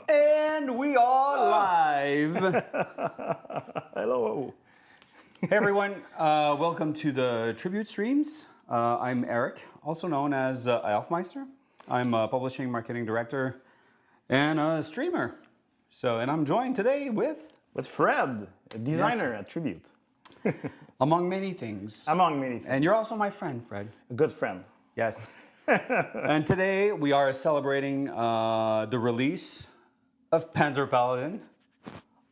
And we are live. Hello. Hey everyone, welcome to the tribute streams. I'm Eric, also known as Elfmeister. I'm a publishing marketing director and a streamer. And I'm joined today with Fred, a designer at Tribute. among many things. Among many things. And you're also my friend, Fred. A good friend. Yes. And today we are celebrating the release of Panzer Paladin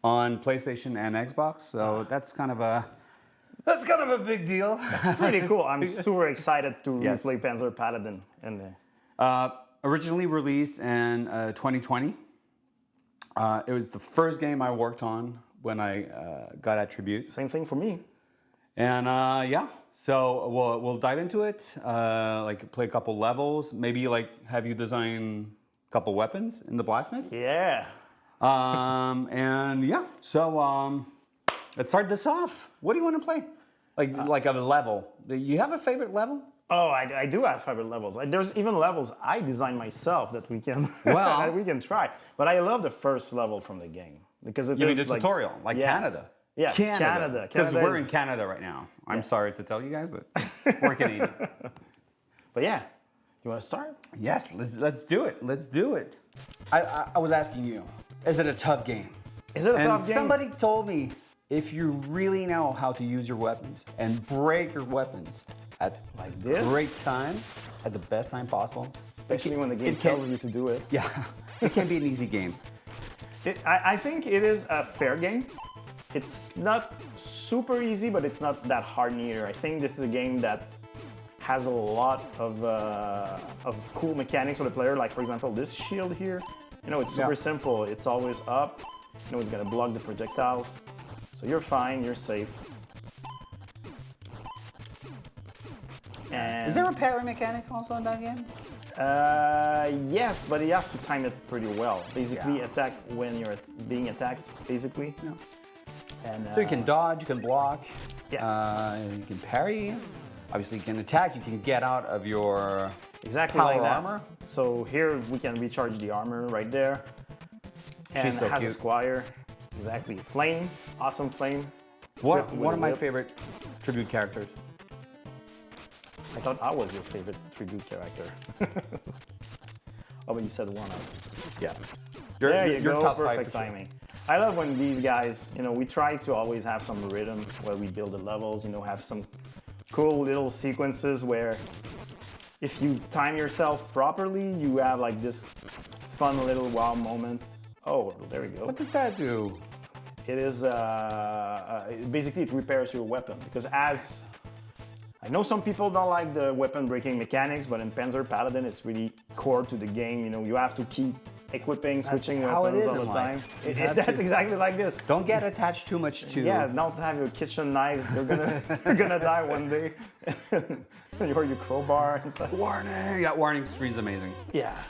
on PlayStation and Xbox. So that's kind of a big deal. It's pretty cool. I'm super excited to play Panzer Paladin. Originally released in 2020. It was the first game I worked on when I got at Tribute. Same thing for me. And so we'll dive into it. Play a couple levels. Maybe have you design a couple weapons in the blacksmith. Yeah. So let's start this off. What do you want to play? Like a level. Do you have a favorite level? Oh, I do have favorite levels. There's even levels I designed myself that we can that we can try. But I love the first level from the game because it is the tutorial, Canada. Yeah, Canada. Because we're in Canada right now. I'm sorry to tell you guys, but we're Canadian. But yeah, you want to start? Yes, let's do it. Let's do it. I was asking you, is it a tough game? Is it a tough game? Somebody told me if you really know how to use your weapons and break your weapons at this great time, at the best time possible, especially when the game tells you to do it. Yeah, it can be an easy game. I think it is a fair game. It's not super easy, but it's not that hard neither. I think this is a game that has a lot of cool mechanics for the player. Like for example, this shield here. It's super simple. It's always up. It's gonna block the projectiles. So you're fine. You're safe. And is there a parry mechanic also in that game? Yes, but you have to time it pretty well. Basically, attack when you're being attacked. Basically. Yeah. And, so you can dodge, you can block, you can parry. Obviously, you can attack. You can get out of your power armor. So here we can recharge the armor right there. And she's so it has cute. a squire. Exactly. Flame. Awesome flame. One of my favorite tribute characters. I thought I was your favorite tribute character. Oh, but you said one of. Yeah. There you go. Top Perfect 5 timing. I love when these guys, we try to always have some rhythm where we build the levels, have some cool little sequences where if you time yourself properly, you have this fun little wow moment. Oh, there we go. What does that do? It is, basically it repairs your weapon because I know some people don't like the weapon breaking mechanics, but in Panzer Paladin, it's really core to the game. You have to keep equipping, switching weapons all the time. That's exactly like this. Don't get attached too much to. Yeah, don't have your kitchen knives. They're gonna die one day. Or your crowbar and stuff. Warning! Yeah, warning screen's amazing. Yeah.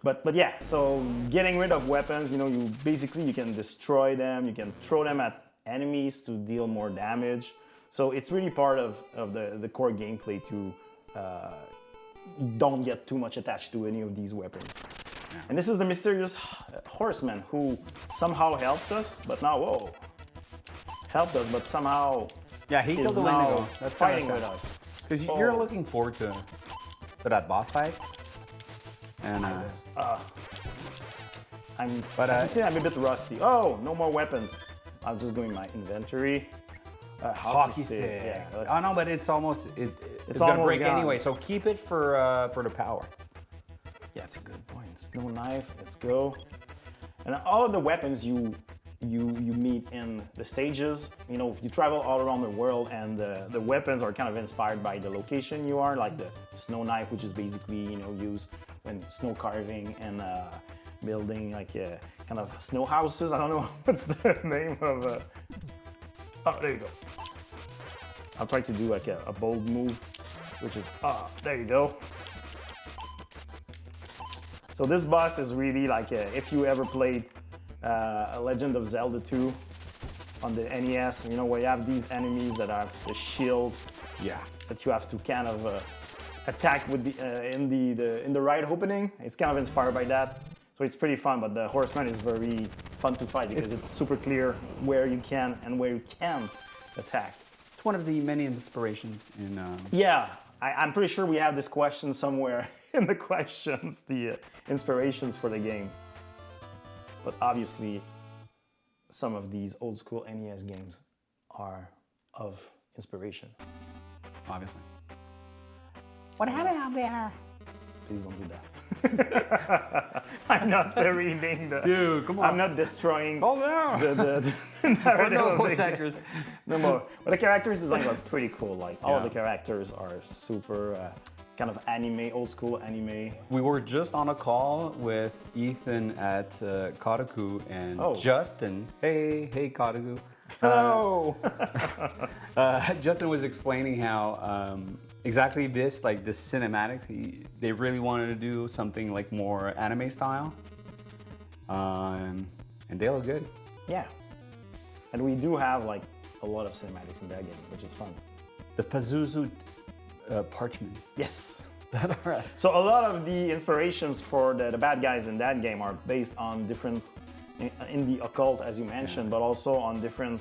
But yeah, so getting rid of weapons, you can destroy them. You can throw them at enemies to deal more damage. So it's really part of the core gameplay to don't get too much attached to any of these weapons. Yeah. And this is the mysterious horseman who somehow helped us, but now, helped us, but somehow he killed the Wendigo. That's fighting with us. Because you're looking forward to that boss fight. And I'm a bit rusty. Oh, no more weapons. I'm just doing my inventory. Hockey stick. Yeah. No, but it's almost it's gonna break gone. Anyway. So keep it for the power. Yeah, that's a good point. Snow knife. Let's go. And all of the weapons you meet in the stages. You travel all around the world, and the weapons are kind of inspired by the location you are. Like the snow knife, which is basically used when snow carving and building kind of snow houses. I don't know what's the name of. Oh, there you go. I'll try to do a bold move, which is, there you go. So this boss is really if you ever played a Legend of Zelda 2 on the NES, where you have these enemies that have the shield that you have to kind of attack with in the right opening. It's kind of inspired by that. So it's pretty fun, but the horseman is very fun to fight because it's super clear where you can and where you can't attack. It's one of the many inspirations in. Yeah, I'm pretty sure we have this question somewhere in the questions, the inspirations for the game. But obviously, some of these old school NES games are of inspiration. Obviously. What happened out there? Please don't do that. I'm not reading the. Dude, come on. I'm not destroying Oh no! the narrative no of the voice game. actors. No more. But the characters designs are pretty cool. Like all of the Yeah. characters are super kind of anime, old school anime. We were just on a call with Ethan at Kotaku and Oh. Justin. Hey Kotaku. Hello. Justin was explaining how exactly this, like the cinematics, they really wanted to do something like more anime style, and they look good. Yeah. And we do have like a lot of cinematics in that game, which is fun. The Pazuzu parchment. Yes. That are So a lot of the inspirations for the bad guys in that game are based on different, in the occult as you mentioned, but also on different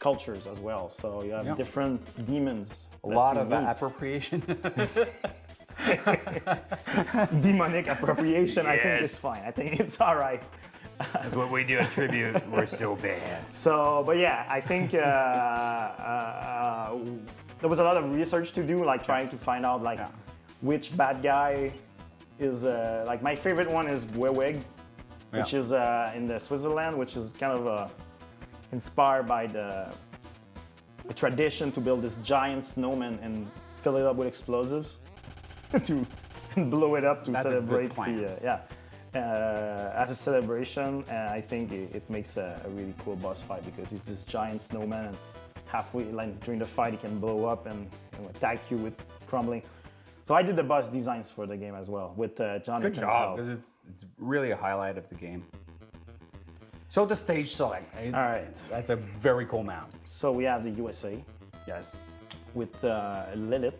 cultures as well. So you have Yeah. different demons. a lot of appropriation. Demonic appropriation, I think Yes. is fine. I think it's all right. That's what we do at Tribute. We're so bad. So, but yeah, I think there was a lot of research to do, like trying to find out like which bad guy is like my favorite one is Weweg, which is in the Switzerland, which is kind of inspired by the tradition to build this giant snowman and fill it up with explosives to blow it up to That's a good celebrate plan. as a celebration. And I think it makes a really cool boss fight because he's this giant snowman and halfway like during the fight he can blow up and attack you with crumbling. So I did the boss designs for the game as well with Jonathan's Good job, help. because it's really a highlight of the game. So the stage select. All right, That's a very cool map. so we have the USA Yes. with Lilith.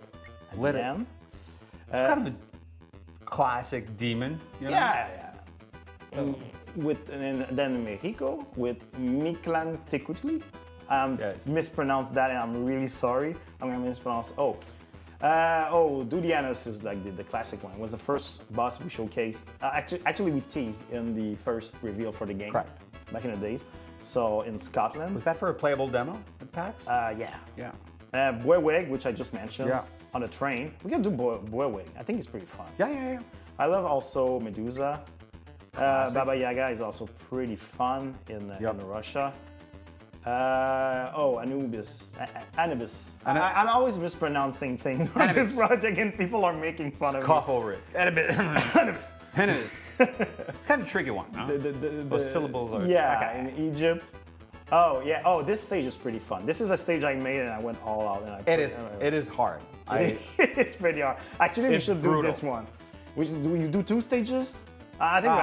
At Lilith. The end. Kind of a classic demon. You know? Yeah. And then Mexico with Miklan Tekutli. Yes. Mispronounced that, and I'm really sorry. I'm gonna mispronounce. Dudianos is like the classic one. It was the first boss we showcased. Actually, we teased in the first reveal for the game. Correct. Back in the days. So in Scotland. Was that for a playable demo at PAX? Yeah. yeah. Boeweg, which I just mentioned. Yeah. On a train. We can do Boeweg. I think it's pretty fun. Yeah. I love also Medusa. Baba Yaga is also pretty fun in Russia. Anubis. Anubis. I'm always mispronouncing things on this project and people are making fun of me. Cough over it. Anubis. Hennis. It's kind of a tricky one, huh? Those syllables are... Yeah, in Egypt. Oh, yeah. Oh, this stage is pretty fun. This is a stage I made and I went all out. And It is hard. It's pretty hard. Actually, we It's should brutal. do this one. Do you do 2 stages? I think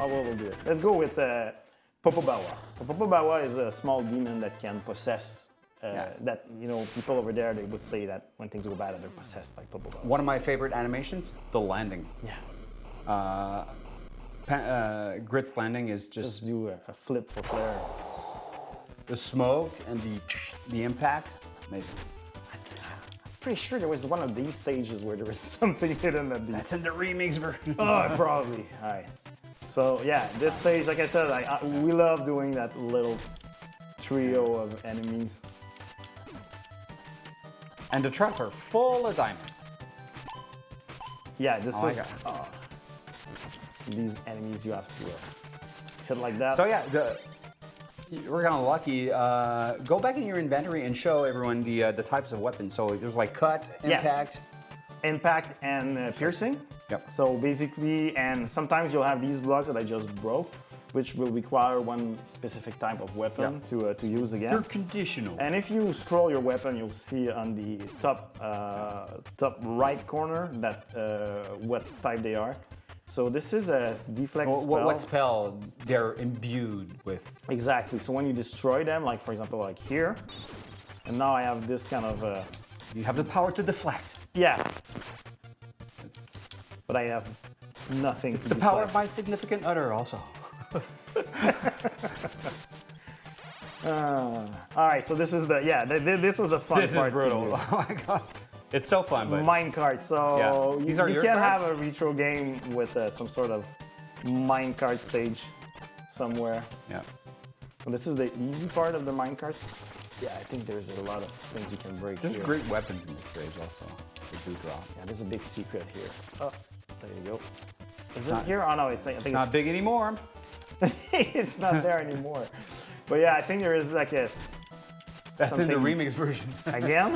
we'll do it. Let's go with Popobawa. Popobawa is a small demon that can possess. That people over there, they would say that when things go bad, they're possessed by Popobawa. One of my favorite animations, the landing. Yeah. Grit's landing is just Do a flip for flare. the smoke and the impact. Amazing. Pretty sure there was one of these stages where there was something hidden at the. That's in the remix version. Oh, probably. All right. So yeah, this stage, like I said, we love doing that little trio of enemies. And the traps are full of diamonds. Yeah, this Oh my is God. these enemies you have to hit like that. So yeah, we're kind of lucky. Go back in your inventory and show everyone the types of weapons. So there's like cut, Yes. impact. Impact and piercing. Yep. So basically, and sometimes you'll have these blocks that I just broke, which will require one specific type of weapon to use They're against. conditional. And if you scroll your weapon, you'll see on the top right corner that what type they are. So this is a deflect spell. What spell they're imbued with? Exactly. So when you destroy them, like for example, like here, and now I have this kind of You have the power to deflect. yeah. It's But I have nothing. It's to the be power played. of my significant other also. All right, so this is the this was a fun This part. is brutal. to do. Oh my god. It's so fun, but Minecart. So Yeah. you, These are you your can have cards? a retro game with some sort of minecart stage somewhere. yeah. Well, this is the easy part of the minecart. Yeah, I think there's a lot of things you can break There's here. great weapons in this stage also. They do drop. Yeah, there's a big secret here. Oh, there you go. Is it not- here? Oh no, I think Not big anymore. it's not there anymore. But yeah, I think there is like a That's in the Something- remix version. again.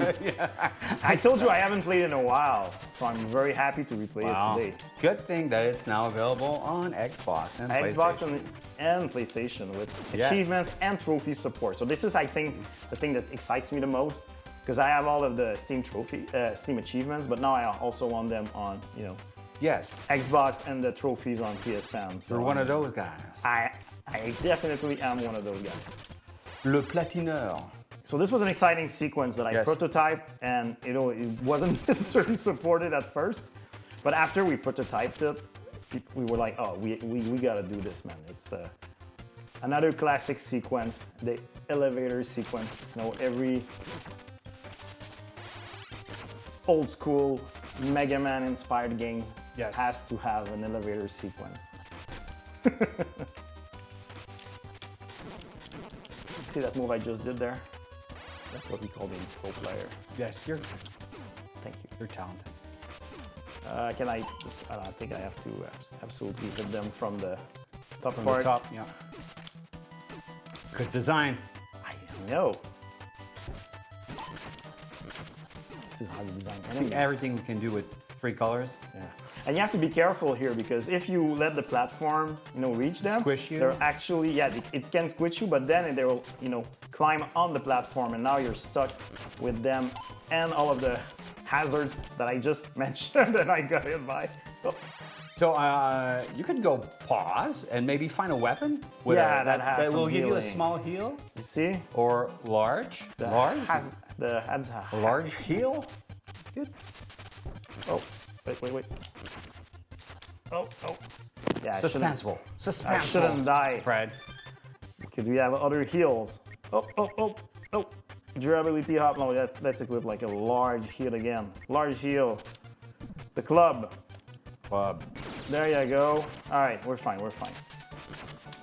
I told you I haven't played in a while, so I'm very happy to replay Wow. it today. Good thing that it's now available on Xbox and Xbox PlayStation. and PlayStation with Yes. achievement and trophy support. So this is, I think, the thing that excites me the most because I have all of the Steam achievements, but now I also want them on, Yes. Xbox and the trophies on PSN. So You're one of those guys. I definitely am one of those guys. Le Platineur. So this was an exciting sequence that I Yes. prototyped, and it wasn't necessarily supported at first, but after we prototyped it, we were like, oh, we gotta do this, man. It's another classic sequence, the elevator sequence. Every old school Mega Man inspired games Yes. has to have an elevator sequence. See that move I just did there? That's what we call the pro player. Yes, you're Thank you. talented. Can I just, I don't think I have to absolutely hit them from the top From part. the top, yeah. Good design. I know. This is how you design See enemies. everything we can do with 3 colors. Yeah. And you have to be careful here because if you let the platform, reach them, Squish you? they're actually, it can squish you, but then they will, climb on the platform and now you're stuck with them and all of the hazards that I just mentioned and I got hit by. Oh. So you could go pause and maybe find a weapon. With Yeah, a, that has will some give you a healing. small heal You see? or large. Large. A large heal. Good. Oh, wait. Oh. Yeah, I shouldn't- Suspenseful. I Suspenseful. shouldn't die. Fred. Because we have other heals. Oh. Durability hop. No, that's equipped like a large heal again. Large heal. The club. Club. There you go. All right, we're fine.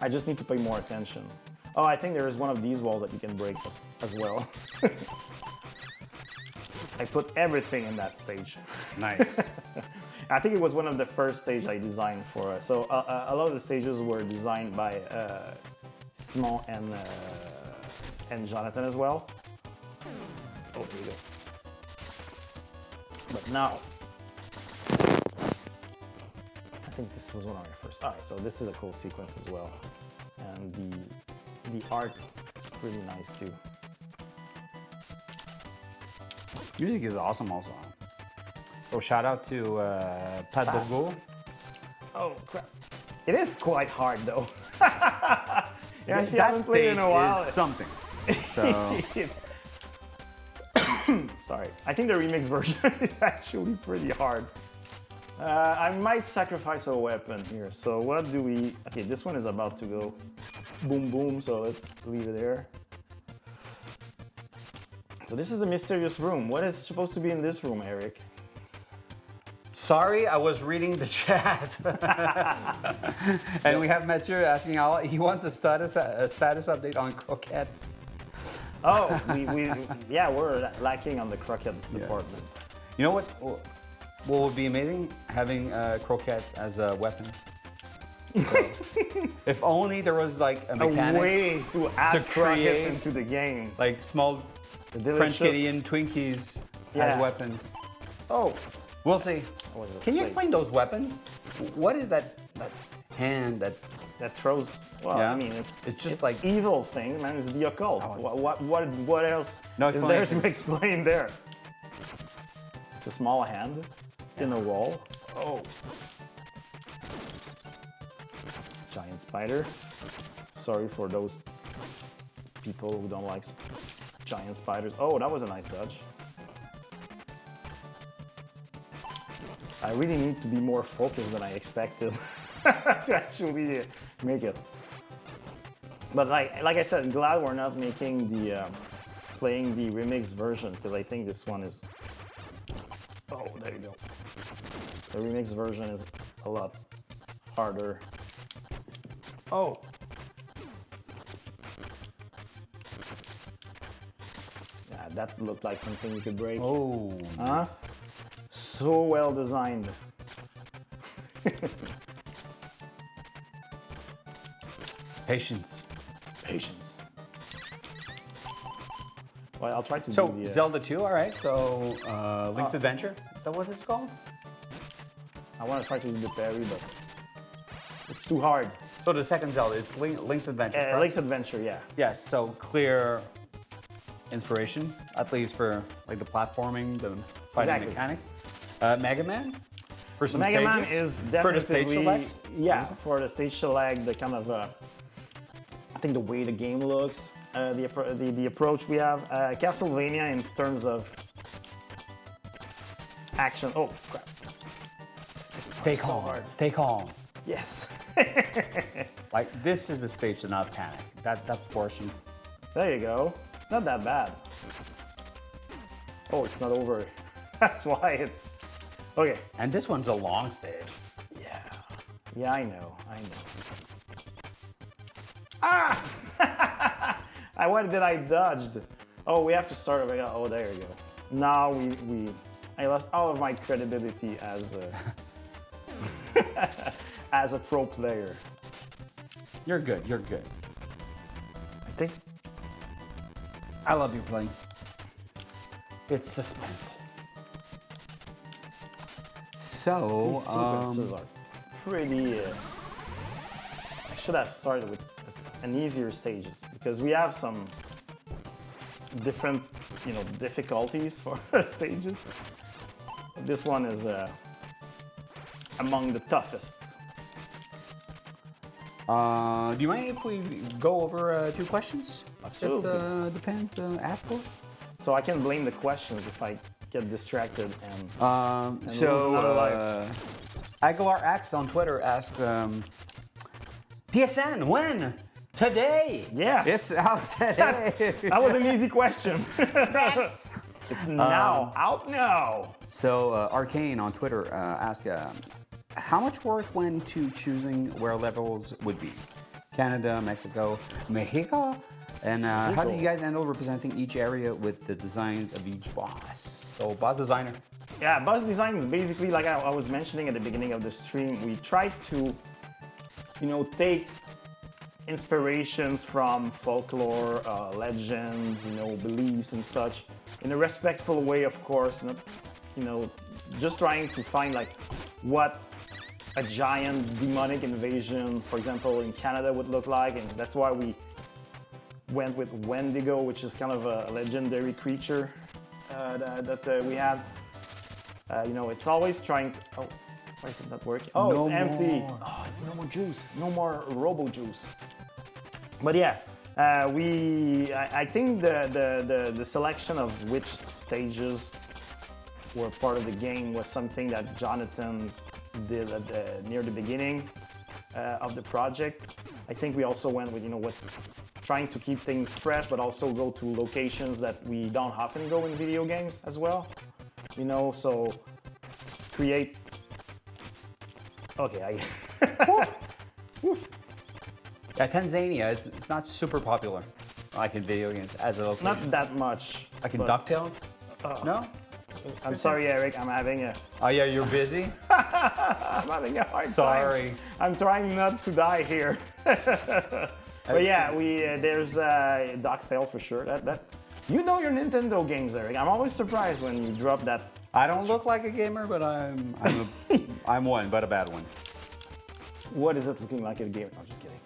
I just need to pay more attention. Oh, I think there is one of these walls that you can break as well. I put everything in that stage. Nice. I think it was one of the first stages I designed for us. So a lot of the stages were designed by Simon and Jonathan as well. Oh, there you go. But now, I think this was one of our first. All right, so this is a cool sequence as well, and the art is pretty nice too. Music is awesome also. So shout out to Pat Bourgo. Oh crap! It is quite hard though. Yeah, if you That haven't played in a while, is something. So sorry. I think the remix version is actually pretty hard. I might sacrifice a weapon here. So what do we? Okay, this one is about to go boom boom. So let's leave it there. So this is a mysterious room. What is supposed to be in this room, Eric? sorry, I was reading the chat. And we have Mathieu asking how he wants a status update on croquettes. Oh, we're lacking on the croquettes department. You know what would be amazing? Having croquettes as weapons. So, if only there was like a mechanic, A way to add to croquettes create- into the game. like small The French delicious- Canadian Twinkies Yeah. as weapons. Oh, We'll see. what was it Can you say? explain those weapons? What is that hand that? That throws. Well, Yeah. I mean, it's just like- evil thing, man. It's the occult. Oh, What else No is there explanation. to explain there? It's a small hand in a wall. Oh, giant spider. Sorry for those people who don't like giant spiders. Oh, that was a nice dodge. I really need to be more focused than I expected to actually make it. But like I said, glad we're not making the playing the remix version, because I think this one is. Oh, there you go. The remix version is a lot harder. Oh. Yeah, that looked like something you could break. Oh. Huh? So well designed. Patience. Patience. Well, I'll try to So do the... Zelda 2, all right. So Link's Adventure. Is that what it's called? I want to try to do the parry, but it's too hard. So the second Zelda, it's Link's Adventure. correct? Link's Adventure, yeah. Yes. So clear inspiration, at least for like the platforming, the fighting Exactly. mechanic. Mega Man. For some Mega Man stages? is for the stage definitely select. yeah, for the stage select, the kind of I think the way the game looks, the approach we have, Castlevania in terms of action. Oh crap! Stay calm. Stay calm. Yes. Like this is the stage to not panic. That portion. There you go. It's not that bad. Oh, it's not over. That's why it's okay. And this one's a long stage. Yeah. Yeah, I know. Ah! What did I dodged? Oh, we have to start over. Oh, there you go. Now I lost all of my credibility as a as a pro player. You're good. You're good. I think I love you playing. It's suspenseful. So, these sequences are pretty. I should have started with an easier stages because we have some different, difficulties for stages. This one is among the toughest. do you mind if we go over 2 questions? Absolutely. That the fans asked for? So I can blame the questions if I get distracted and lose So, another life. Aguilar X on Twitter asked, PSN, when? Today! Yes. It's out today! That was an easy question. Yes. It's now, out now. So, Arcane on Twitter asked, how much work went to choosing where levels would be? Canada, Mexico, Mexico? And how do you guys handle representing each area with the design of each boss? So, boss designer. Yeah, boss design is basically like I was mentioning at the beginning of the stream. We try to, take inspirations from folklore, legends, beliefs and such, in a respectful way, of course. Not, just trying to find like what a giant demonic invasion, for example, in Canada would look like, and that's why we went with Wendigo, which is kind of a legendary creature that we have. It's always trying to. Oh, why is it not working? Oh, No it's empty. more. Oh, no more juice. No more robo juice. But yeah, I think the selection of which stages were part of the game was something that Jonathan did near the beginning of the project. I think we also went with trying to keep things fresh, but also go to locations that we don't often go in video games as well. So create. Okay, Yeah, Tanzania, it's not super popular, like in video games, as a location. not that much. Like in but- DuckTales? No? I'm sorry, Eric. I'm having a Oh yeah, you're busy? I'm having a hard time. Sorry. I'm trying not to die here. But yeah, there's DuckTales for sure. That you know your Nintendo games, Eric. I'm always surprised when you drop that. I don't look like a gamer, but I'm one, but a bad one. What is it looking like at a game? I'm just kidding.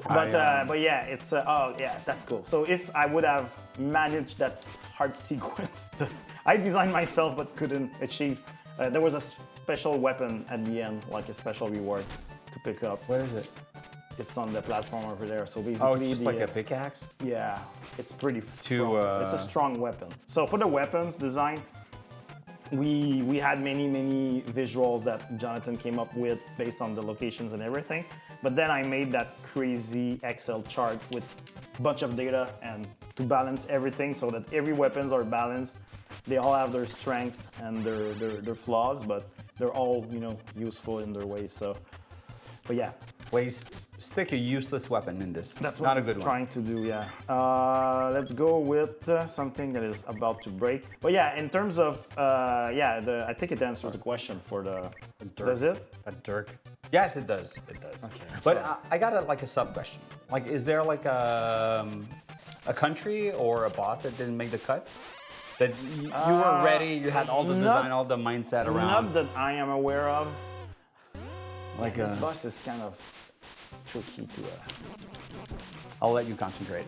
I, But yeah, it's oh yeah, that's cool. So if I would have managed that hard sequence, I designed myself but couldn't achieve. There was a special weapon at the end, like a special reward to pick up. Where is it? It's on the platform over there. So basically, Oh, it's just like a pickaxe? Yeah, it's pretty To, strong. It's a strong weapon. So for the weapons design, we had many visuals that Jonathan came up with based on the locations and everything. But then I made that crazy Excel chart with a bunch of data and to balance everything so that every weapons are balanced. They all have their strengths and their flaws, but they're all, you know, useful in their ways. So, but yeah. Stick a useless weapon in this. That's what not a I'm good one. trying to do, yeah. Let's go with something that is about to break. But yeah, in terms of, I think it answers the question for the... Does it? A dirk. Yes, it does. It does. Okay. But I got a sub question. Like, is there like a country or a bot that didn't make the cut? That you were ready, you had all the design, all the mindset around? Not that I am aware of. Like This boss is kind of tricky to... I'll let you concentrate.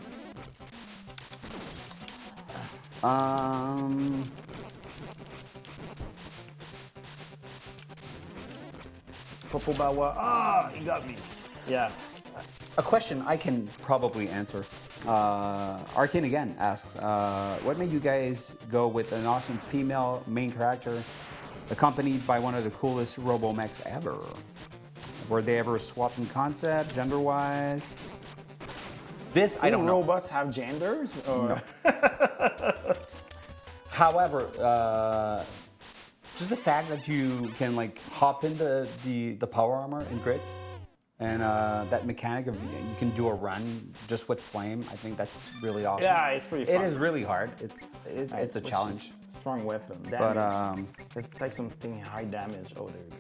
Popobawa. Ah, he got me. Yeah. A question I can probably answer. Arcane again asks, what made you guys go with an awesome female main character accompanied by one of the coolest robo-mechs ever? Were they ever swapped in concept, gender-wise? This, I don't know. Robots have genders? Or? No. However, just the fact that you can like hop into the power armor in grid, and that mechanic of you can do a run just with flame, I think that's really awesome. Yeah, it's pretty fun. It is really hard. It's a challenge. Strong weapon. But Damage. Let's take something high damage. Oh, there you go.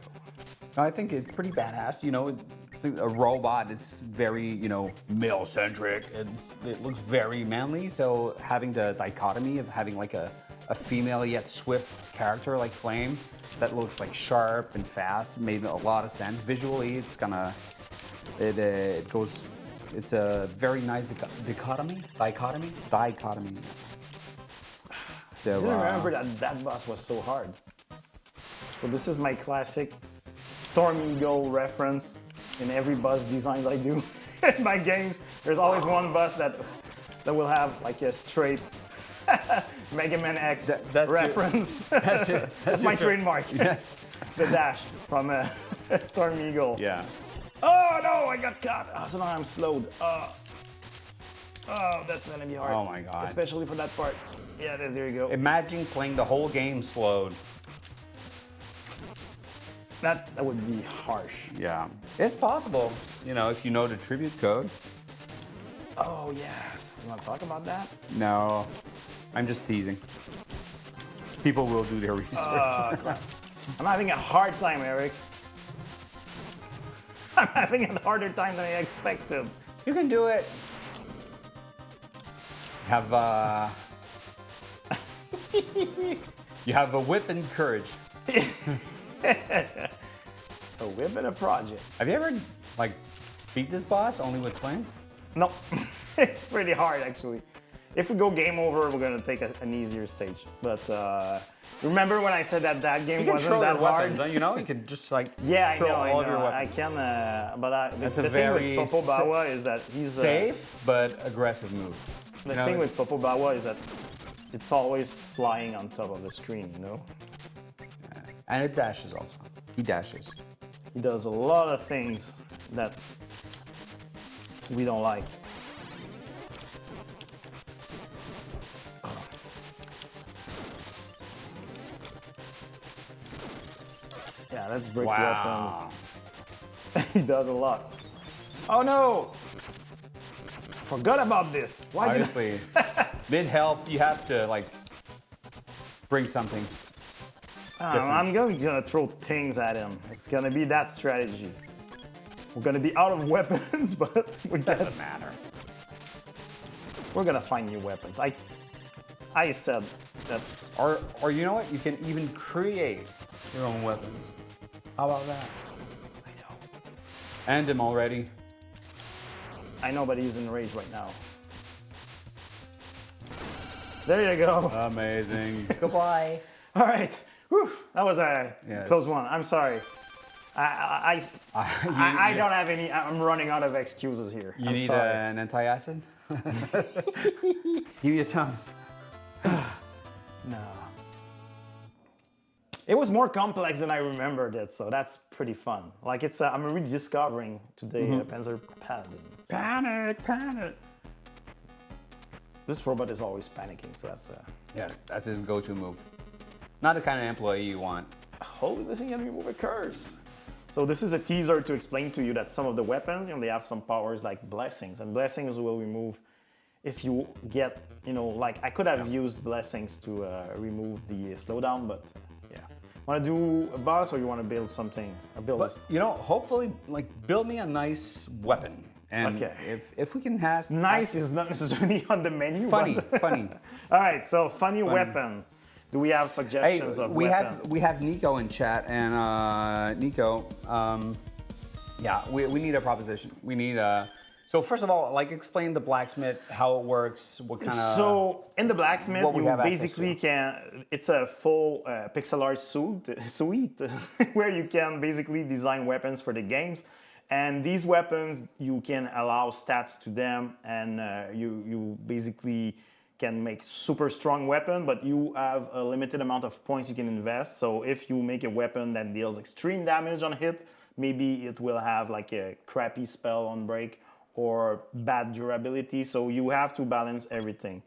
I think it's pretty badass. You know, it's a robot. It's very, you know, male-centric. It looks very manly. So having the dichotomy of having like a female yet swift character like Flame that looks like sharp and fast made a lot of sense. Visually, it's gonna, it goes, it's a very nice dichotomy. So, I didn't remember that boss was so hard. So this is my classic Storm Eagle reference in every boss designs I do in my games. There's always one boss that will have like a straight Mega Man X reference. That's my trademark. Yes. The dash from Storm Eagle. Yeah. Oh no, I got caught. Oh, so now I'm slowed. Oh, that's gonna be hard. Oh my god. Especially for that part. Yeah, there you go. Imagine playing the whole game slowed. That would be harsh. Yeah. It's possible, you know, if you know the tribute code. Oh yes. You want to talk about that? No, I'm just teasing. People will do their research. I'm having a hard time, Eric. I'm having a harder time than I expected. You can do it. You have a whip and courage. A whip and a project. Have you ever like beat this boss only with flame? No, it's pretty hard actually. If we go game over, we're gonna take an easier stage. But remember when I said that game wasn't that hard? Weapons, you know, you can just like yeah, throw I all of know. your I weapons. can, but That's the a thing very with Popobawa is that he's safe but aggressive move. the thing with Popobawa is that it's always flying on top of the screen, you know. And it dashes also. He dashes. He does a lot of things that we don't like. Yeah, let's break Wow. weapons. He does a lot. Oh no! Forgot about this. Why did Honestly, mid-health, you have to like bring something. I'm gonna throw things at him. It's gonna be that strategy. We're gonna be out of weapons, but Doesn't matter. we're gonna find new weapons. I said that. Or you know what? You can even create your own weapons. How about that? I know. End him already. I know, but he's in rage right now. There you go. Amazing. Goodbye. All right. Whew. That was a Yes. close one. I'm sorry. I don't have any. I'm running out of excuses here. You I'm need sorry. an anti-acid? Give me a chance. No. It was more complex than I remembered it, so that's pretty fun. Like I'm rediscovering today Panzer Paladin. Panic. This robot is always panicking, so that's Yes, that's his go-to move. Not the kind of employee you want. holy, this thing can remove a curse. So this is a teaser to explain to you that some of the weapons, they have some powers like blessings, and blessings will remove if you get, like I could have used blessings to remove the slowdown, but yeah. Want to do a boss or you want to build something? But hopefully, like build me a nice weapon. And Okay. if we can have Nice is not necessarily on the menu. funny, but- funny. All right, so funny weapon. Do we have suggestions of we weapon? we have Nico in chat, and Nico, we need a proposition. We need a. So first of all, like explain the blacksmith, how it works, what kind of. So in the blacksmith, what we you have access basically to. can. It's a full pixel art suite where you can basically design weapons for the games, and these weapons you can allow stats to them, and you basically can make super strong weapon, but you have a limited amount of points you can invest. So if you make a weapon that deals extreme damage on hit, maybe it will have like a crappy spell on break or bad durability. So you have to balance everything.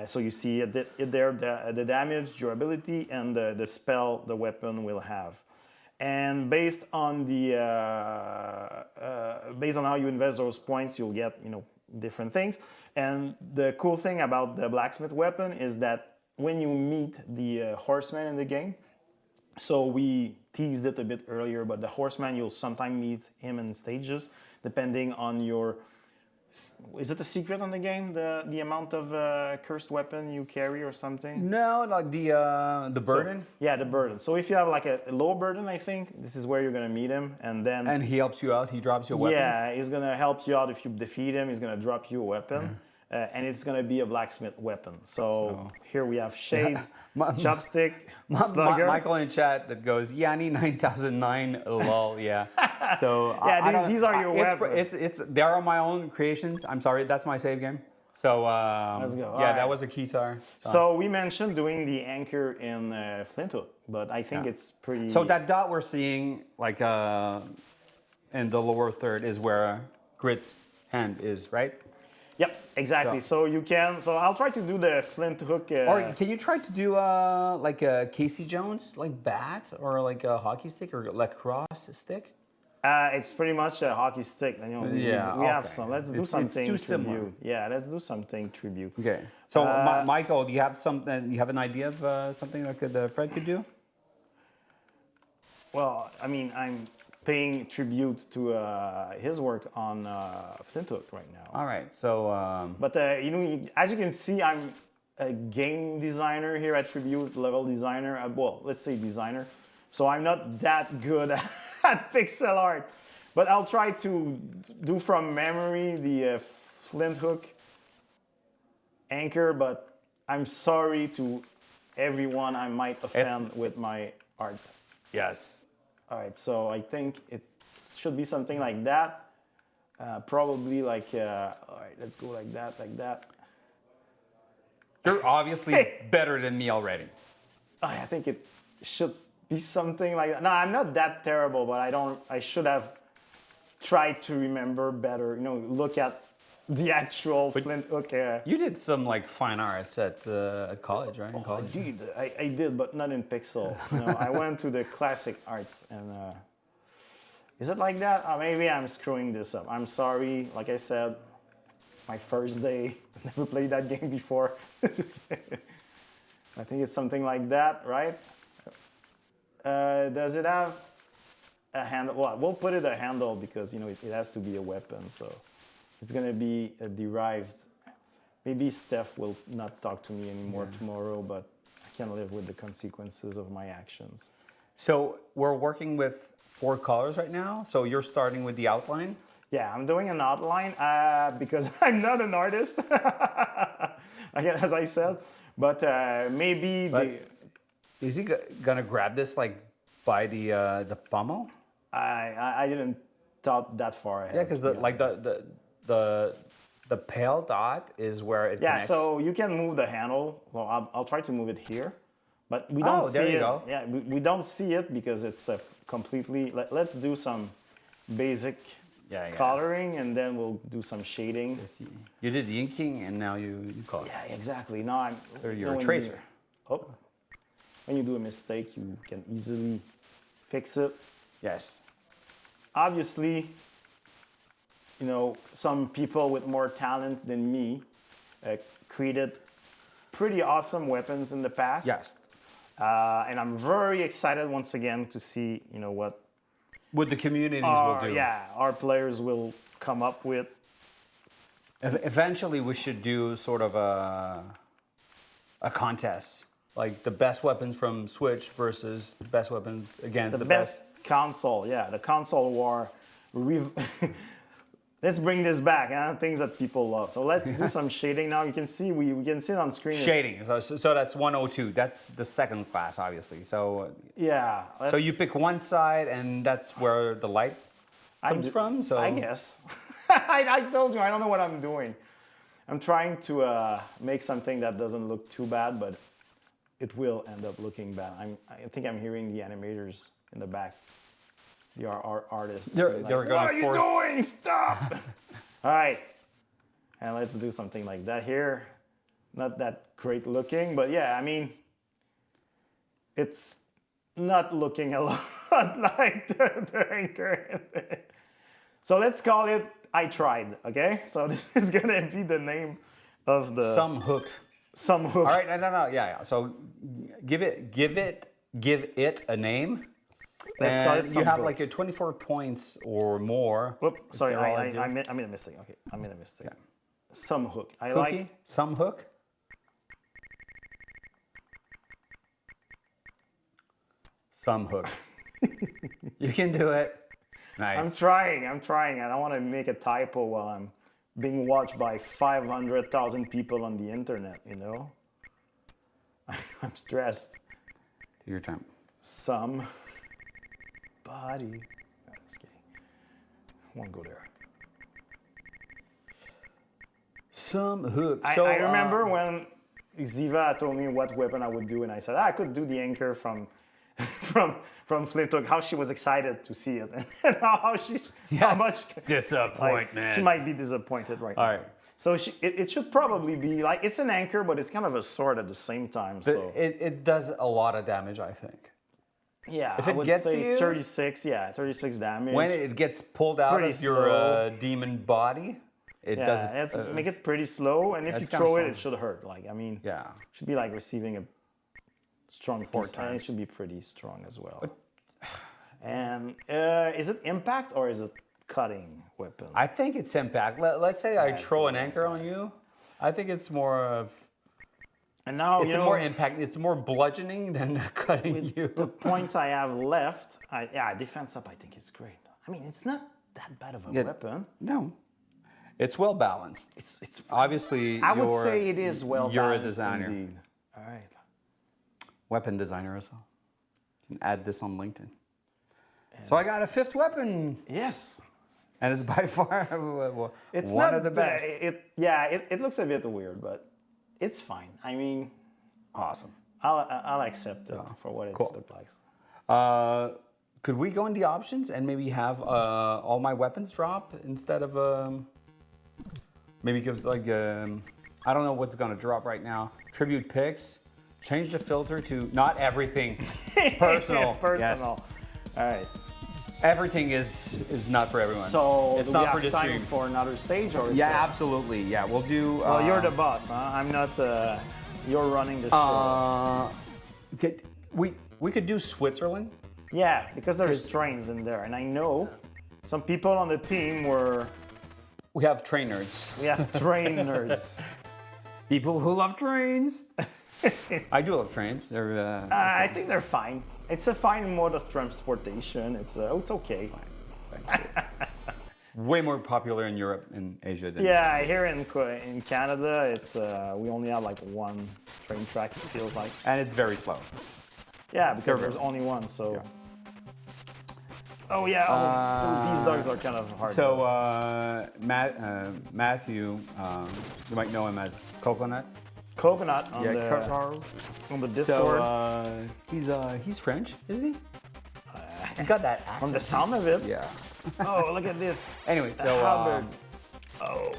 So you see it there, the damage, durability, and the spell the weapon will have. And based on how you invest those points, you'll get different things. And the cool thing about the blacksmith weapon is that when you meet the horseman in the game, so we teased it a bit earlier, but the horseman, you'll sometimes meet him in stages, depending on your. Is it a secret on the game, the amount of cursed weapon you carry or something? No, like the burden. Yeah, the burden. So if you have like a low burden, I think this is where you're gonna meet him, and then. And he helps you out. He drops you a weapon. Yeah, he's gonna help you out if you defeat him. He's gonna drop you a weapon, and it's gonna be a blacksmith weapon. So here we have shades, chopstick, slugger. Michael in chat that goes, yeah, I need 9009. Lol, yeah. So Yeah, I don't- these are your weapons. They are my own creations. I'm sorry, that's my save game. So Let's go. Yeah, All that right. was a keytar. So we mentioned doing the anchor in Flint Hook, but I think it's pretty. So that dot we're seeing, like in the lower third, is where Grit's hand is, right? Yep, exactly. So you can. So I'll try to do the Flint Hook. Or can you try to do like a Casey Jones, like bat, or like a hockey stick, or lacrosse stick? It's pretty much a hockey stick. We have some. Let's do something too tribute. similar. Yeah, let's do something tribute. Okay. So Michael, do you have something? You have an idea of something that Fred could do? Well, I mean, I'm paying tribute to his work on Flint Hook right now. All right. So But as you can see, I'm a game designer here at Tribute, level designer. Well, let's say designer. So I'm not that good at pixel art, but I'll try to do from memory the Flint Hook anchor. But I'm sorry to everyone I might offend with my art. yes. All right, so I think it should be something like that. Probably like, all right, let's go like that, like that. You're obviously better than me already. I think it should be something like that. No, I'm not that terrible, but I should have tried to remember better. Look at the actual Flint Hook. You did some like fine arts at college, right? In college. I did, but not in pixel. I went to the classic arts, and is it like that? Maybe I'm screwing this up. I'm sorry. Like I said, my first day. Never played that game before. Just kidding. I think it's something like that, right? Does it have a handle? Well, we'll put it a handle because it has to be a weapon, so it's gonna be a derived. Maybe Steph will not talk to me anymore tomorrow, but I can live with the consequences of my actions. So we're working with 4 colors right now. So you're starting with the outline. Yeah, I'm doing an outline because I'm not an artist, as I said. But maybe Is he gonna grab this like by the pommel? I didn't thought that far ahead. Yeah, because the pale dot is where it Yeah, connects. so you can move the handle. Well, I'll try to move it here, But we don't see there you it. go. Yeah, we don't see it because it's completely. Let's do some basic coloring, and then we'll do some shading. You did the inking, and now you color. Yeah, exactly. Now I'm. You're a tracer. When you do a mistake, you can easily fix it. Yes. Obviously, you know, some people with more talent than me created pretty awesome weapons in the past. Yes. And I'm very excited once again to see, you know, what the communities will do. Yeah, our players will come up with. Eventually, we should do sort of a contest, like the best weapons from Switch versus the best weapons against the best console. Yeah, the console war. Let's bring this back, huh? Things that people love. So let's do some shading now. You can see we can see it on screen. Shading. So that's 102. That's the second class, obviously. So yeah. So you pick one side, and that's where the light comes from. So I guess. I told you I don't know what I'm doing. I'm trying to make something that doesn't look too bad, but it will end up looking bad. I think I'm hearing the animators in the back. The artists. They're like, going to what are you doing? Stop! All right. And let's do something like that here. Not that great looking, but yeah, I mean, it's not looking a lot like the anchor. So let's call it I Tried, okay? So this is going to be the name of the... Some hook. Some hook. All right, no. Yeah. So give it a name. Let's call it And some you have hook. like your 24 points or more. Whoop, sorry, They're all I at zero. made a mistake. Okay, I made a mistake. Yeah. Some hook. I Hooky? like... Some hook. Some hook. You can do it. Nice. I'm trying. I don't want to make a typo while I'm being watched by 500,000 people on the internet, you know? I'm stressed. Take your time. Some body. No, just kidding. Won't go there. Some hook. I remember when Ziva told me what weapon I would do, and I said I could do the anchor from Flint Hook. How she was excited to see it, and how much disappointment. She might be disappointed right now. All right. So it should probably be like it's an anchor, but it's kind of a sword at the same time. But So it does a lot of damage, I think. yeah, If I it would gets say to you, 36. Yeah, 36 damage. When it gets pulled out Pretty of your demon body, it does. let's make it pretty slow, and if you that's kinda throw it, slow. it should hurt. Like I mean, Yeah. it should be like receiving a strong Four piece, and times. it should be pretty strong as well. And is it impact or is it cutting weapon? I think it's impact. Let's say I throw an anchor on you. I think it's more of. And now It's you know more impact. It's more bludgeoning than cutting you. the points I have left. Defense up. I think it's great. I mean, it's not that bad of a weapon. No. It's well balanced. It's Obviously, I would say it is well You're a balanced designer. indeed. All right. Weapon designer as well. You can add this on LinkedIn. So I got a fifth weapon, Yes. and it's by far It's one not of the best. It looks a bit weird, but it's fine. I mean, Awesome. I'll accept it for what it cool. looks like. Could we go in the options and maybe have all my weapons drop instead of maybe give like I don't know what's gonna drop right now. Tribute picks. Change the filter to not everything. Personal. Personal. Yes. All right. Everything is not for everyone. So it's do not we for have this time stream. for another stage, or is Yeah, it- absolutely. Yeah, we'll do. Well, you're the boss, huh? I'm not. You're running the show. We could do Switzerland. Yeah, because there's trains in there, and I know some people on the team were. We have trainers. We have trainers. People who love trains. I do love trains. They're. I think they're fine. It's a fine mode of transportation. It's okay. Way more popular in Europe and Asia than. Yeah, here in Canada, it's we only have like one train track. It feels like. And it's very slow. Yeah, because there's only one. So. Yeah. Oh yeah, these dogs are kind of hard. So Matthew, you might know him as Coconut. Coconut on Carl. the Discord. So he's French, isn't he? He's got that accent. From the sound of it. Yeah. Oh, look at this. Anyway, so Halberd. Oh.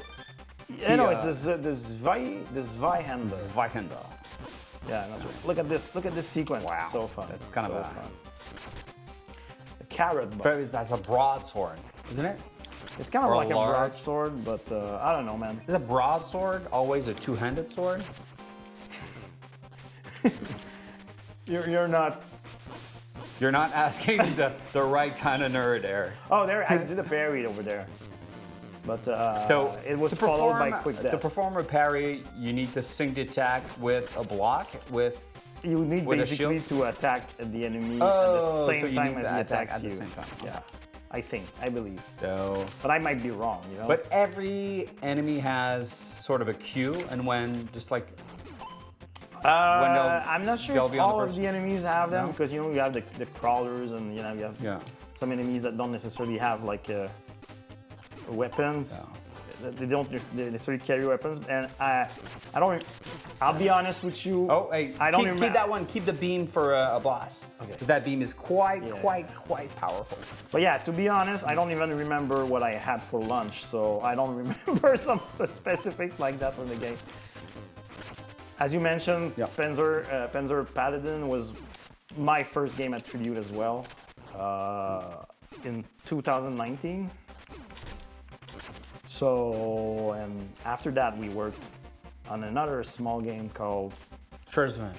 Yeah, no, it's this Zweihänder. Zweihander. Yeah, that's right. Look at this. Look at this sequence. Wow. So fun. That's kind so of fun. The carrot box. That's a broadsword, isn't it? It's kind of or like a large. broadsword, but I don't know, man. Is a broadsword always a two-handed sword? You're not. You're not asking the right kind of nerd there. Oh, there. I did a parry over there. But So it was to followed by perform- quick To death. perform a parry, you need to sync the attack with a block with. You need with a basically shield? to attack the enemy Oh, at the so same you time need as to he attack attacks at the you. same time. Yeah, I believe. So, But I might be wrong, you know? but every enemy has sort of a queue, and when just like they'll- I'm not sure they'll if be on the all of first- the enemies have them, No? because you know you have the crawlers, and you know you have yeah. some enemies that don't necessarily have like weapons. They don't necessarily carry weapons, and I don't. I'll be honest with you. Oh, hey, I don't keep remember that one. Keep the beam for a blast. Okay. Because that beam is quite Yeah. powerful. But yeah, to be honest, I don't even remember what I had for lunch, so I don't remember some specifics like that from the game. As you mentioned, Yeah. Panzer Paladin was my first game at Tribute as well, in 2019. So, and after that, we worked on another small game called. Schwarzman.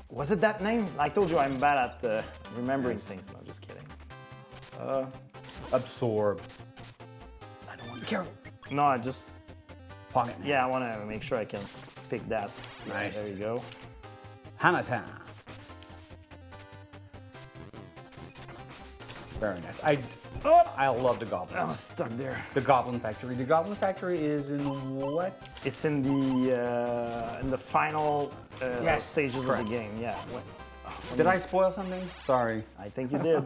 Was it that name? I told you I'm bad at remembering things. No, just kidding. Absorb. I don't want to care. No, I just. Pocket. Yeah, I want to make sure I can pick that. Yeah, Nice. there you go. Hammer time. Very nice. I love the I goblins. was stuck there. The Goblin Factory. The Goblin Factory is in what? It's in the final Yes, stages correct. of the game. Yeah. Did I spoil something? Sorry. I think you did.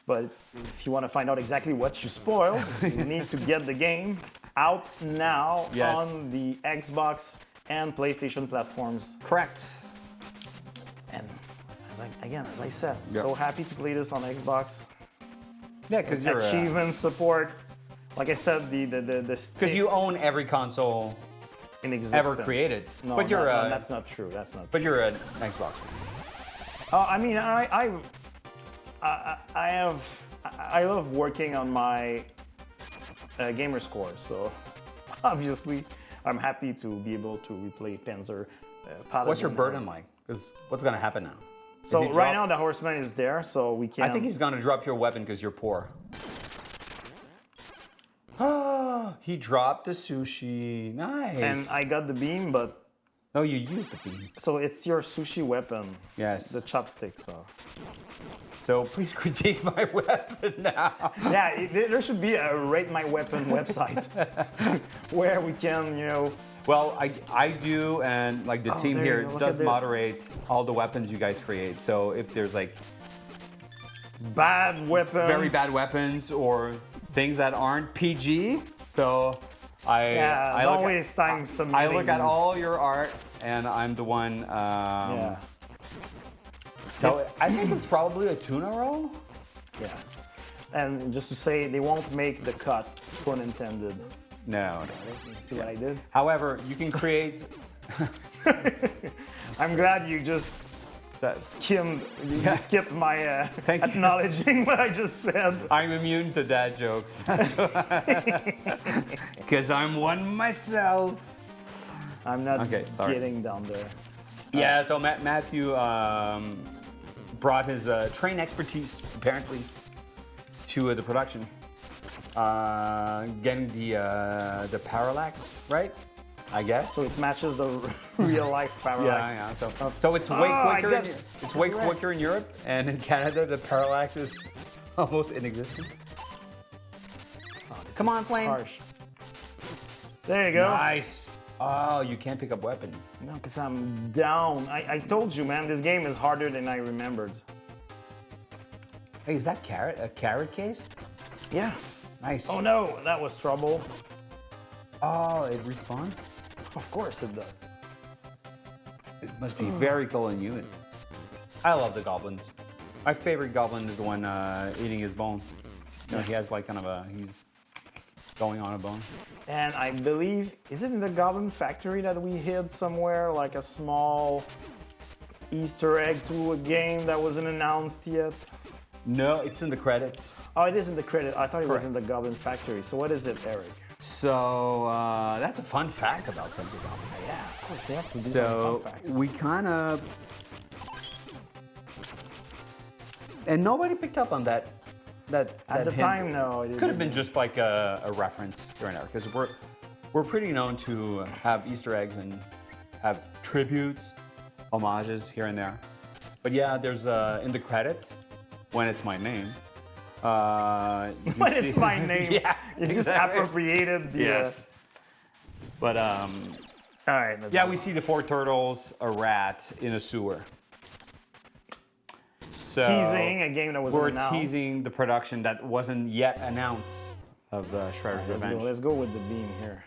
But if you want to find out exactly what you spoiled, you need to get the game out now Yes. on the Xbox and PlayStation platforms. Correct. And as I said, Yeah. so happy to play this on Xbox. Yeah, because you're Achievement support. Like I said, the because you own every console in existence ever created. No, but you're no, that's not true. That's not. but you're an Xbox. I mean, I love working on my gamer score, so obviously I'm happy to be able to replay Panzer Paladin. What's your burden like? Because what's going to happen now? Is So he right drop- now the horseman is there, so we can. I think he's going to drop your weapon because you're poor. He dropped the sushi. Nice. And I got the beam, but No, you used the beam. so it's your sushi weapon. Yes. The chopstick. So So please critique my weapon now. yeah, there should be a rate my weapon website where we can, you know. Well, I do, and like the team there you here go. Look does at this. moderate all the weapons you guys create. So if there's like Bad weapons. very bad weapons or things that aren't PG, so Yeah, I don't look waste time I submitting look at these. all your art, and I'm the one. Yeah. So I think it's probably a tuna roll. Yeah. And just to say, they won't make the cut, pun intended. No. See what I did? However, you can create. I'm glad you just That, skimmed, you Yeah. skipped my Thank you. acknowledging what I just said. I'm immune to dad jokes. Because I'm one myself. I'm not Okay, sorry. getting down there. Yeah, so Matthew brought his train expertise, apparently, to the production. Getting the parallax, right? I guess. So it matches the real life parallax. Yeah. So it's way I quicker. get It's way correct. quicker in Europe, and in Canada the parallax is almost inexistent. Oh, this Come is on, Flame. harsh. There you go. Nice. Oh, you can't pick up weapon. No, because I'm down. I told you, man, this game is harder than I remembered. Hey, is that a carrot case? Yeah. Nice. Oh no, that was trouble. Oh, it respawns? Of course it does. It must be very cold and humid. I love the goblins. My favorite goblin is the one eating his bone. You know, he has like kind of he's going on a bone. And I believe, is it in the Goblin Factory that we hid somewhere, like a small Easter egg to a game that wasn't announced yet? No, it's in the credits. Oh, it is in the credit. I thought it was Correct. in the Goblin Factory. So what is it, Eric? So that's a fun fact about Panzer Paladin. Yeah, of course, they have to do some So fun facts. we kind of, and nobody picked up on that. At the time, no. It Could have been just like a reference here and there, because we're pretty known to have Easter eggs and have tributes, homages here and there. But yeah, there's in the credits when it's my name. You can When see- it's my name. Yeah, You just exactly. appropriated the... Yes. But All right. Let's yeah, go. we see the 4 turtles, a rat in a sewer. So Teasing a game that wasn't we're announced. teasing the production that wasn't yet announced of Shredder's Let's Revenge. go. Let's go with the beam here.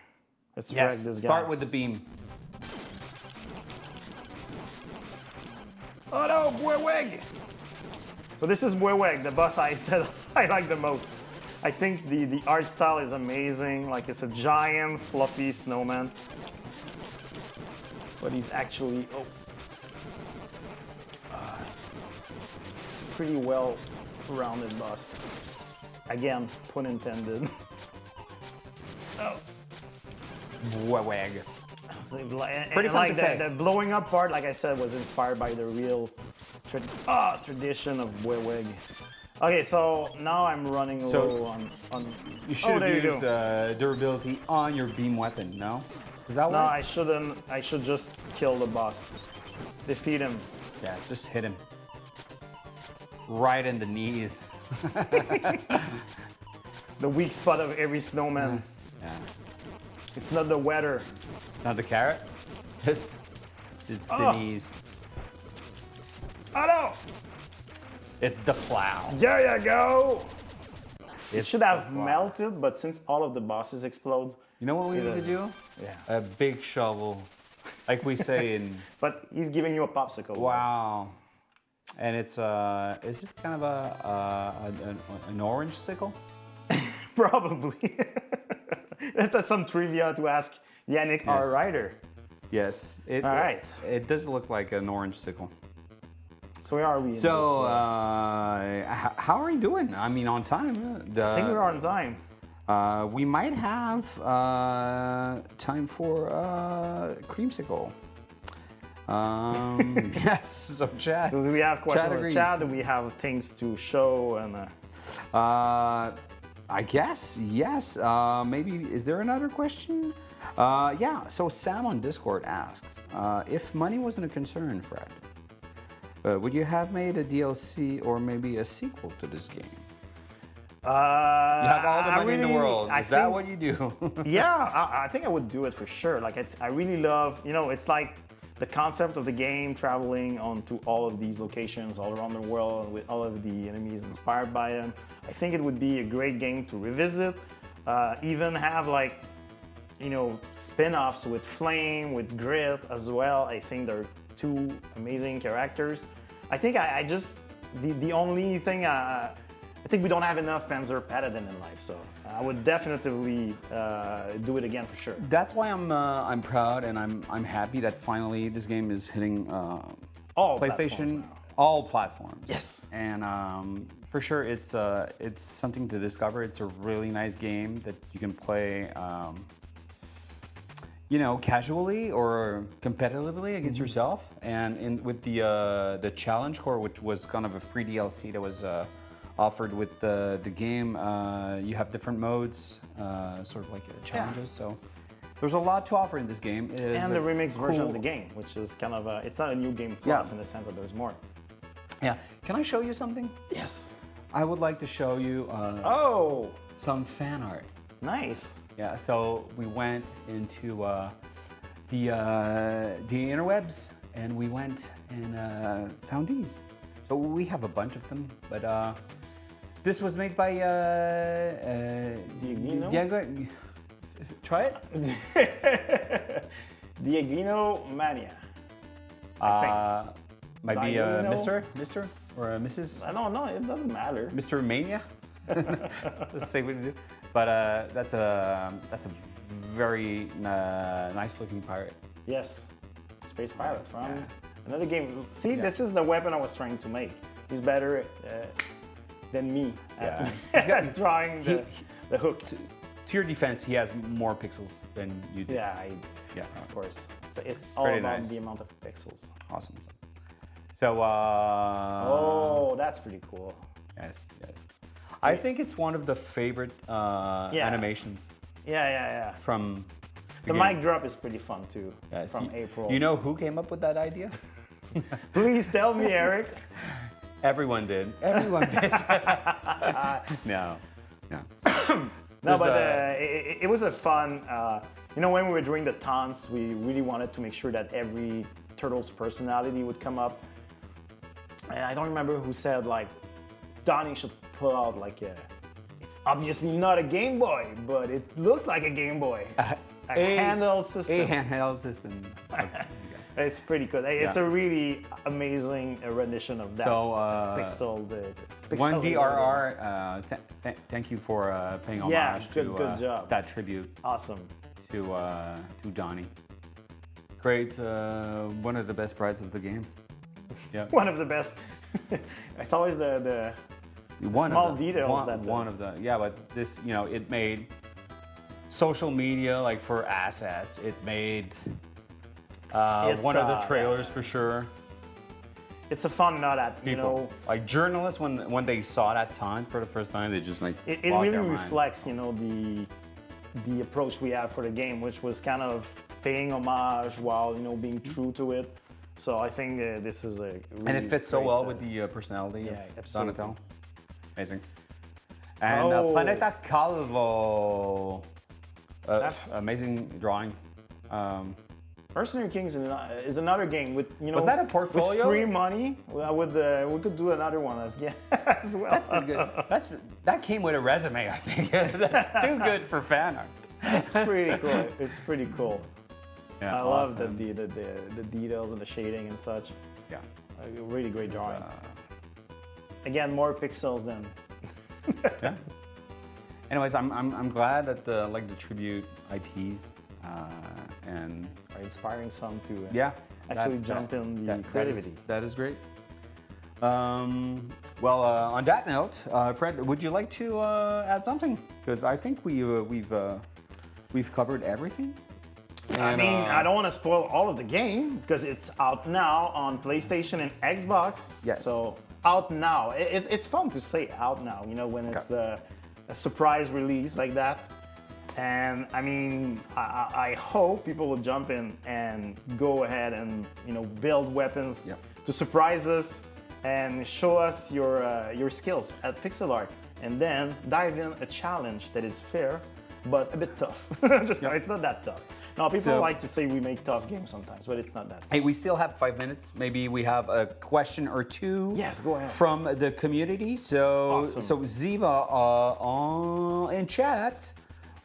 Let's Yes, wreck this guy. start with the beam. Oh no, Bueweg! So this is Bueweg, the boss I said I like the most. I think the art style is amazing. Like it's a giant fluffy snowman. But he's actually it's a pretty well rounded boss. Again, pun intended. Oh. Wag. Pretty Pretty fun to say. The blowing up part, like I said, was inspired by the real tradition of Bueweg. Okay, so now I'm running low on. You should there have you used go. the durability on your beam weapon, no? Does that No, work? I shouldn't. I should just kill the boss, defeat him. Yeah, just hit him. Right in the knees. The weak spot of every snowman. Yeah. It's not the weather. Not the carrot. It's the Oh. knees. Oh no! It's the plow. There you go. It It's should have the plow. melted, but since all of the bosses explode, You know what we need to do? yeah. A big shovel, like we say in. But he's giving you a popsicle. Wow. And it's is it kind of an orange sickle? Probably. That's some trivia to ask Yannick, our Yes. writer. Yes. It, All right. It does look like an orange sickle. So where are we? in So, this, how are you doing? I mean, on time. I think we're on time. We might have time for creamsicle. Yes. So, Chad. Do we have Chad questions in the agrees. chat? Do we have things to show? And I guess yes. Maybe is there another question? Yeah. So Sam on Discord asks if money wasn't a concern, Fred. Would you have made a DLC or maybe a sequel to this game? You have all the money in the world. Is that what you do? Yeah, I think I would do it for sure. Like I really love, it's like the concept of the game, traveling onto all of these locations all around the world with all of the enemies inspired by them. I think it would be a great game to revisit. Even have like, spin-offs with Flame, with Grit as well. I think they're two amazing characters. I think I just, the only thing, I think we don't have enough Panzer Paladin in life, so I would definitely do it again for sure. That's why I'm proud and I'm happy that finally this game is hitting All PlayStation, platforms now. all platforms. Yes. And for sure, it's something to discover. It's a really nice game that you can play, casually or competitively against yourself. And with the challenge core, which was kind of a free DLC that was offered with the game, you have different modes, sort of like challenges. So there's a lot to offer in this game. It is And the a remix version of cool- the game, which is kind of it's not a new game plus Yeah. in the sense that there's more. Yeah. Can I show you something? Yes. I would like to show you Oh, some fan art. nice. Yeah, so we went into the interwebs and we went and found these. So we have a bunch of them, but this was made by Diego? Diego. Try it. Dichotomy Mania. Might be Dichotomy? Mr. or Mrs. I don't know. It doesn't matter. Mr. Mania. Let's say what it is. But that's a very nice looking pirate. Yes, Space Pirate from another game. See, this is the weapon I was trying to make. He's better than me at He's got- drawing the hook. To your defense, he has more pixels than you do. Yeah, Yeah. of course. So it's all Pretty about nice. the amount of pixels. Awesome. So. Oh, that's pretty cool. Yes. I think it's one of the favorite animations Yeah. from The game. mic drop is pretty fun too. Yes. From April. You know who came up with that idea? Please tell me, Eric. Everyone did. Everyone did. No. No, There's but it was a fun. When we were doing the taunts, we really wanted to make sure that every turtle's personality would come up. And I don't remember who said like, Donnie should pull out like it's obviously not a Game Boy, but it looks like a Game Boy. A handheld system. A handheld system. It's pretty cool. It's a really amazing rendition of that pixel. The One pixel DRR, thank you for paying homage to good job. that tribute Awesome. to Donnie. Great, one of the best parts of the game. Yeah. One of the best. It's always the small details but this, it made social media like for assets. It made one of the trailers for sure. It's a fun nut at People, like journalists when they saw that time for the first time, they just like it lost really their mind. reflects the approach we had for the game, which was kind of paying homage while being true to it. So I think this is a really and it fits so great, well with the personality of absolutely. Donatello. Amazing. And Planeta Calvo. That's amazing drawing. Mercenary Kings is another game with Was that a portfolio? with free money. We could do another one as well. That's pretty good. That came with a resume, I think. That's too good for fan art. It's pretty cool. It's pretty cool. Yeah, I love awesome. the details and the shading and such. Yeah. A really great drawing. Again, more pixels than. Yeah. Anyways, I'm glad that the tribute IPs and Are inspiring some to actually jump in the creativity. That is great. Well, on that note, Fred, would you like to add something? Because I think we've covered everything. I mean, I don't want to spoil all of the game because it's out now on PlayStation and Xbox. Yes. So out now. It's fun to say out now. When it's a surprise release like that. And I mean, I hope people will jump in and go ahead and build weapons to surprise us and show us your skills at pixel art, and then dive in a challenge that is fair but a bit tough. It's not that tough. No, people like to say we make tough games sometimes, but it's not that tough. Hey, we still have 5 minutes. Maybe we have a question or two. Yes, go ahead. From the community. So, Awesome. so Ziva in chat,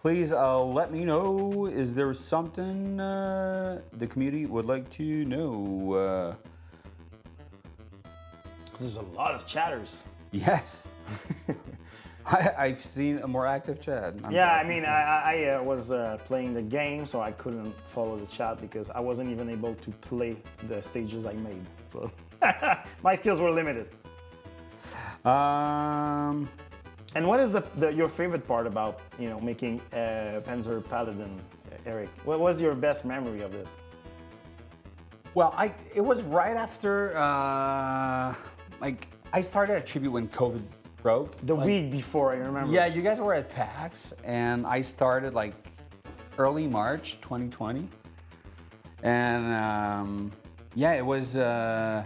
please let me know. Is there something the community would like to know? There's a lot of chatters. Yes. I've seen a more active chat. I mean, I was playing the game, so I couldn't follow the chat because I wasn't even able to play the stages I made. So my skills were limited. And what is your favorite part about making Panzer Paladin, Eric? What was your best memory of it? Well, it was right after I started a tribute when COVID broke. The week before, I remember. Yeah, you guys were at PAX, and I started early March 2020. And it was, we're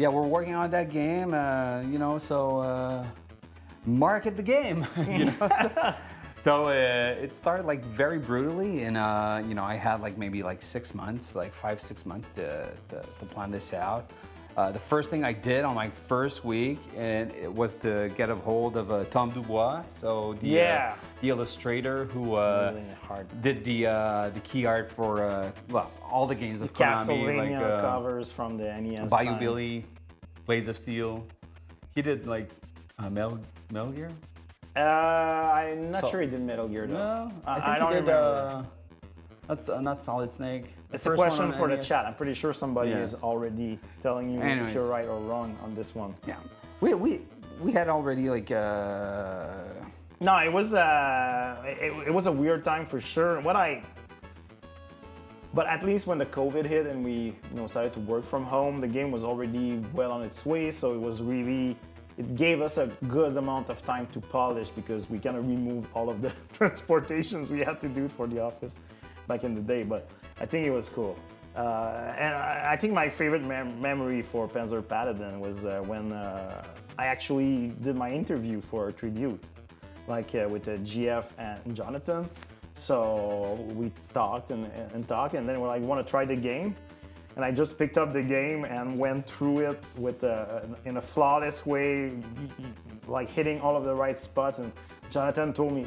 working on that game, so market the game, So it started very brutally, and I had maybe 6 months, 5-6 months to plan this out. the first thing I did on my first week, and it was to get a hold of Tom Dubois. So the illustrator who Really hard. did the key art for well, all the games of Konami, Castlevania covers from the NES. Bayou time. Billy, Blades of Steel. He did like Metal Gear. I'm not sure he did Metal Gear though. No, I think I don't he did. remember. That's not Solid Snake. The It's a first one question on for the NES. chat. I'm pretty sure somebody Yes. is already telling you Anyways. if you're right or wrong on this one. Yeah, we had already like. No, it was it was a weird time for sure. But at least when the COVID hit and we started to work from home, the game was already well on its way. So it gave us a good amount of time to polish because we kind of removed all of the transportations we had to do for the office back in the day. But I think it was cool. And I think my favorite memory for Panzer Paladin was when I actually did my interview for a tribute, like with GF and Jonathan. So we talked and then we're like, want to try the game? And I just picked up the game and went through it with in a flawless way, like hitting all of the right spots. And Jonathan told me,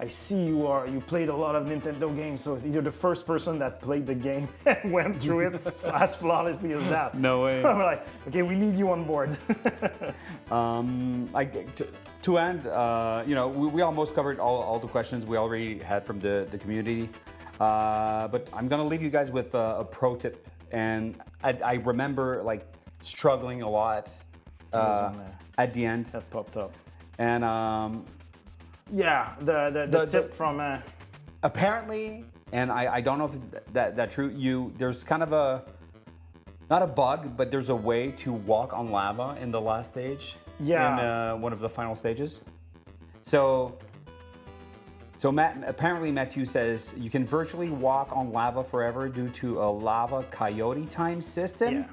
I see you played a lot of Nintendo games, so you're the first person that played the game and went through it as flawlessly as that. No way. So I'm like, okay, we need you on board. To end, we almost covered all the questions we already had from the community. But I'm gonna leave you guys with a pro tip, and I remember like struggling a lot at the end, That popped up. and Yeah, the tip from apparently, and I don't know if that's true. There's kind of not a bug, but there's a way to walk on lava in the last stage. Yeah. In one of the final stages. So apparently Matthew says you can virtually walk on lava forever due to a lava coyote time system. Yeah.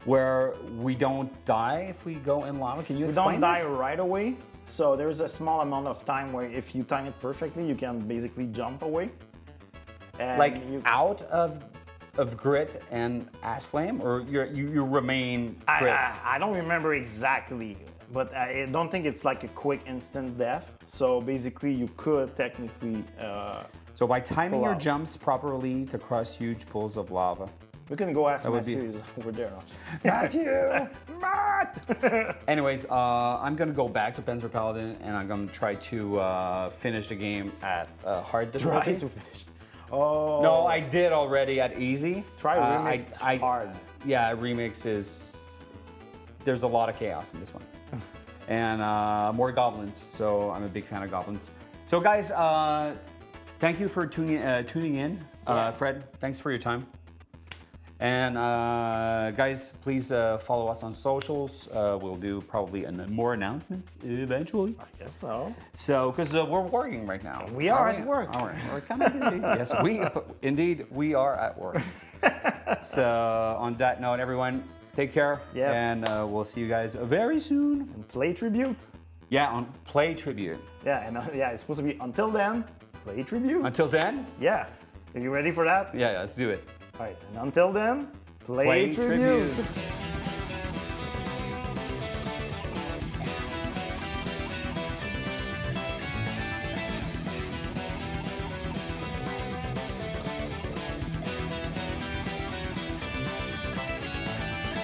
Where we don't die if we go in lava. Can you We explain don't die this? right away. So there's a small amount of time where if you time it perfectly, you can basically jump away. And Like you, out of grit and ash flame, or you remain grit? I don't remember exactly, but I don't think it's like a quick instant death. So basically, you could technically. So by timing pull your out. jumps properly to cross huge pools of lava. We can go ask would be- Matthew. He's over there. No, just Matthew, Matt. Anyways, I'm gonna go back to Panzer Paladin, and I'm gonna try to finish the game at hard difficulty. Try to finish. Oh. No, I did already at easy. Try remix hard. Yeah, remix is. There's a lot of chaos in this one, and more goblins. So I'm a big fan of goblins. So guys, thank you for tuning in. Fred, thanks for your time. And guys, please follow us on socials. We'll do probably more announcements eventually. I guess so. So, because we're working right now. We are at work. All right. We're kind of busy. Yes, we are at work. So, on that note, everyone, take care. Yes. And we'll see you guys very soon. And play tribute. Yeah, on Play Tribute. Yeah, and it's supposed to be until then, play tribute. Until then, Yeah. Are you ready for that? yeah, let's do it. All right. And until then, play Play tribute. Tribute.